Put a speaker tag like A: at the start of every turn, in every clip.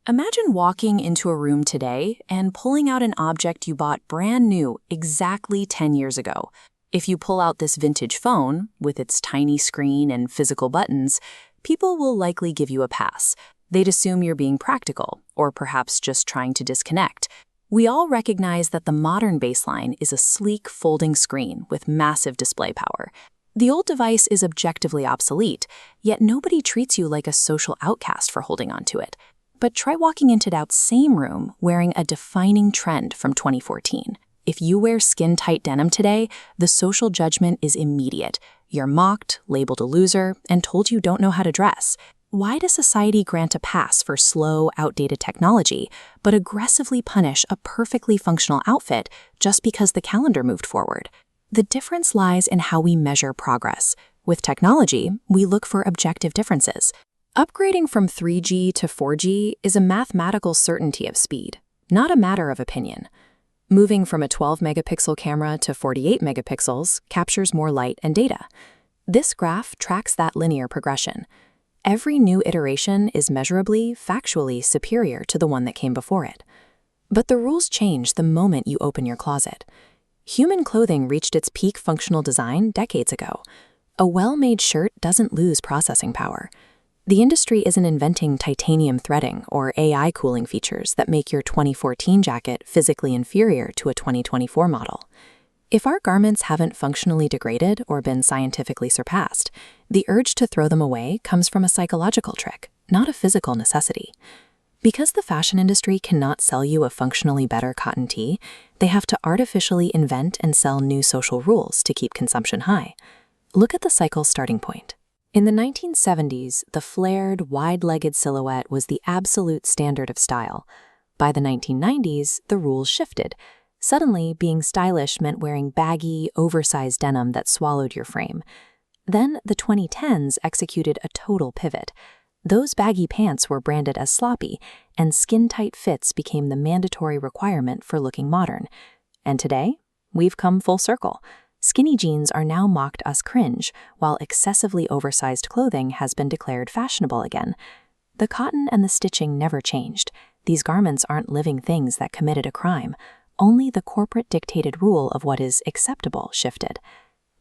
A: Imagine walking into a room today and pulling out an object you bought brand new exactly 10 years ago. If you pull out this vintage phone, with its tiny screen and physical buttons, people will likely give you a pass. They'd assume you're being practical, or perhaps just trying to disconnect. We all recognize that the modern baseline is a sleek, folding screen with massive display power. The old device is objectively obsolete, yet nobody treats you like a social outcast for holding onto it. But try walking into that same room wearing a defining trend from 2014. If you wear skin-tight denim today, the social judgment is immediate. You're mocked, labeled a loser, and told you don't know how to dress. Why does society grant a pass for slow, outdated technology, but aggressively punish a perfectly functional outfit just because the calendar moved forward? The difference lies in how we measure progress. With technology, we look for objective differences. Upgrading from 3G to 4G is a mathematical certainty of speed, not a matter of opinion. Moving from a 12-megapixel camera to 48 megapixels captures more light and data. This graph tracks that linear progression. Every new iteration is measurably, factually superior to the one that came before it. But the rules change the moment you open your closet. Human clothing reached its peak functional design decades ago. A well-made shirt doesn't lose processing power. The industry isn't inventing titanium threading or AI cooling features that make your 2014 jacket physically inferior to a 2024 model. If our garments haven't functionally degraded or been scientifically surpassed, the urge to throw them away comes from a psychological trick, not a physical necessity. Because the fashion industry cannot sell you a functionally better cotton tee, they have to artificially invent and sell new social rules to keep consumption high. Look at the cycle's starting point. In the 1970s, the flared, wide-legged silhouette was the absolute standard of style. By the 1990s, the rules shifted. Suddenly, being stylish meant wearing baggy, oversized denim that swallowed your frame. Then, the 2010s executed a total pivot. Those baggy pants were branded as sloppy, and skin-tight fits became the mandatory requirement for looking modern. And today, we've come full circle. Skinny jeans are now mocked as cringe, while excessively oversized clothing has been declared fashionable again. The cotton and the stitching never changed. These garments aren't living things that committed a crime. Only the corporate-dictated rule of what is acceptable shifted.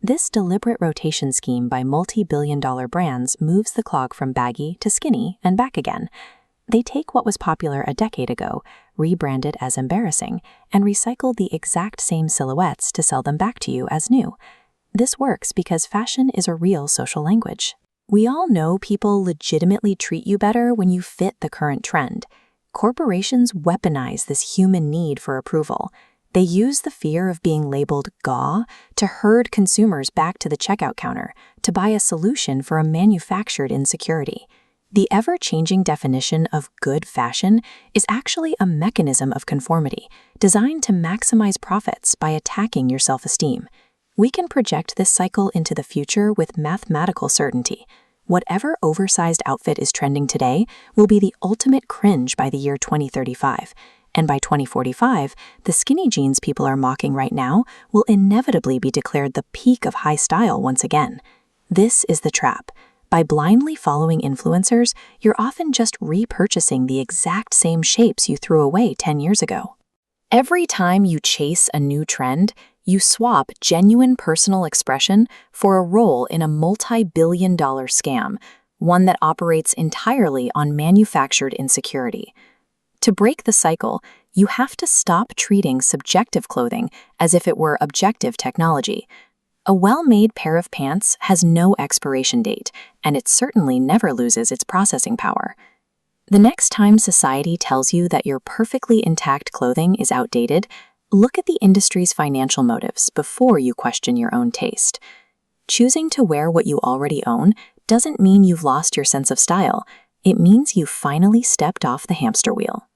A: This deliberate rotation scheme by multi-billion-dollar brands moves the clog from baggy to skinny and back again. They take what was popular a decade ago, rebrand it as embarrassing, and recycle the exact same silhouettes to sell them back to you as new. This works because fashion is a real social language. We all know people legitimately treat you better when you fit the current trend. Corporations weaponize this human need for approval. They use the fear of being labeled "gaw" to herd consumers back to the checkout counter, to buy a solution for a manufactured insecurity. The ever-changing definition of good fashion is actually a mechanism of conformity, designed to maximize profits by attacking your self-esteem. We can project this cycle into the future with mathematical certainty. Whatever oversized outfit is trending today will be the ultimate cringe by the year 2035. And by 2045, the skinny jeans people are mocking right now will inevitably be declared the peak of high style once again. This is the trap. By blindly following influencers, you're often just repurchasing the exact same shapes you threw away 10 years ago. Every time you chase a new trend, you swap genuine personal expression for a role in a multi-billion-dollar scam, one that operates entirely on manufactured insecurity. To break the cycle, you have to stop treating subjective clothing as if it were objective technology. A well-made pair of pants has no expiration date, and it certainly never loses its processing power. The next time society tells you that your perfectly intact clothing is outdated, look at the industry's financial motives before you question your own taste. Choosing to wear what you already own doesn't mean you've lost your sense of style. It means you've finally stepped off the hamster wheel.